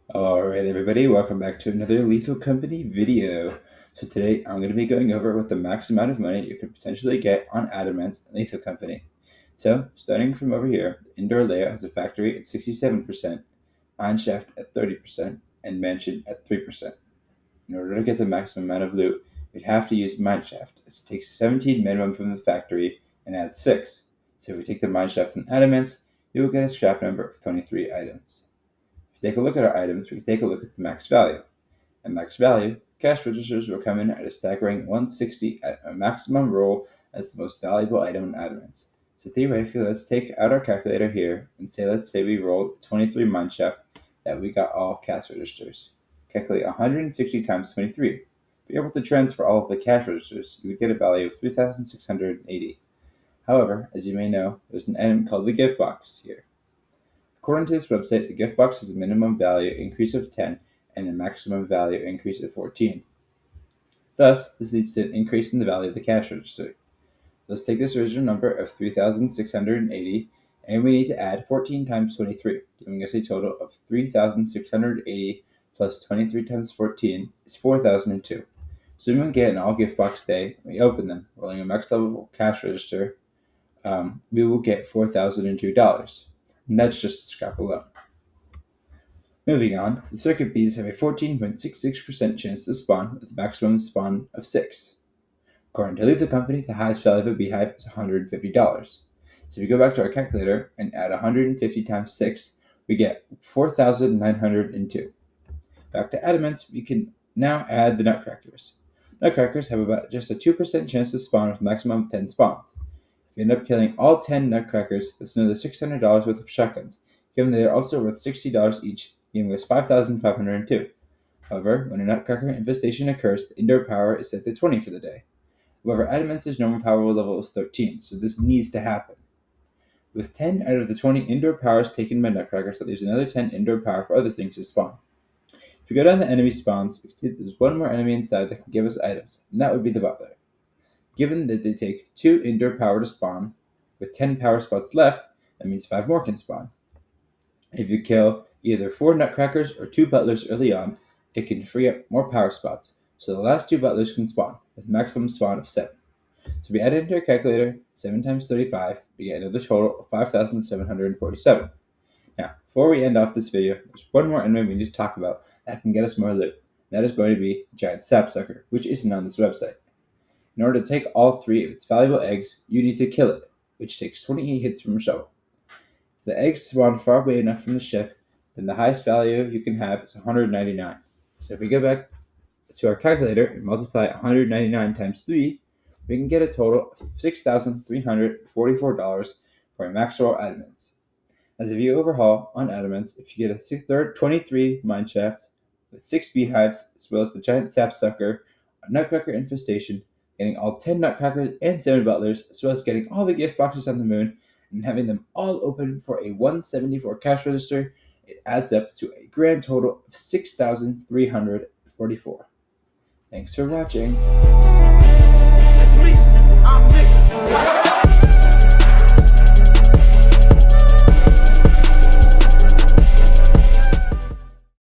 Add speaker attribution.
Speaker 1: Alright everybody, welcome back to another Lethal Company video. So today I'm going to be going over what the max amount of money you could potentially get on Adamence and Lethal Company. So starting from over here, indoor layout has a factory at 67%, mineshaft at 30%, and mansion at 3%. In order to get the maximum amount of loot, we'd have to use mineshaft, as it takes 17 minimum from the factory and adds 6. So if we take the mineshaft from Adamence, we will get a scrap number of 23 items. If you take a look at our items, we can take a look at the max value. At max value, cash registers will come in at a staggering 160 at a maximum roll as the most valuable item in Adamance. So theoretically, let's take out our calculator here and let's say we rolled 23 mineshaft that we got all cash registers. Calculate 160 times 23. If you're able to transfer all of the cash registers, you would get a value of 3,680. However, as you may know, there's an item called the gift box here. According to this website, the gift box has a minimum value increase of 10 and a maximum value increase of 14. Thus, this leads to an increase in the value of the cash register. Let's take this original number of 3,680 and we need to add 14 times 23, giving us a total of 3,680 plus 23 times 14 is 4,002. So when we get an all gift box day, we open them, rolling a max level cash register, we will get $4,002. And that's just the scrap alone. Moving on, the circuit bees have a 14.66% chance to spawn with a maximum spawn of 6. According to Lethal Company, the highest value of a beehive is $150. So if we go back to our calculator and add 150 times 6, we get 4,902. Back to Adamance, we can now add the nutcrackers. Nutcrackers have about just a 2% chance to spawn with a maximum of 10 spawns. If you end up killing all 10 nutcrackers, that's another $600 worth of shotguns, given that they're also worth $60 each, giving us 5,502. However, when a nutcracker infestation occurs, the indoor power is set to 20 for the day. However, Adamance's normal power level is 13, so this needs to happen. With 10 out of the 20 indoor powers taken by nutcrackers, that leaves another 10 indoor power for other things to spawn. If we go down the enemy spawns, we can see that there's one more enemy inside that can give us items, and that would be the butler. Given that they take 2 indoor power to spawn, with 10 power spots left, that means 5 more can spawn. If you kill either 4 nutcrackers or 2 butlers early on, it can free up more power spots, so the last 2 butlers can spawn, with a maximum spawn of 7. So we add it into our calculator, 7 times 35, we get another total of 5,747. Now, before we end off this video, there's one more enemy we need to talk about that can get us more loot. That is going to be a giant sapsucker, which isn't on this website. In order to take all 3 of its valuable eggs, you need to kill it, which takes 28 hits from a shovel. If the eggs spawn far away enough from the ship, then the highest value you can have is 199. So if we go back to our calculator and multiply 199 times 3, we can get a total of $6,344 for a max roll Adamance. As a view overhaul on Adamance, if you get a 23 mineshaft with 6 beehives, as well as the giant sapsucker, a nutcracker infestation, getting all 10 nutcrackers and 7 butlers, as well as getting all the gift boxes on the moon, and having them all open for a 174 cash register, it adds up to a grand total of 6,344. Thanks for watching.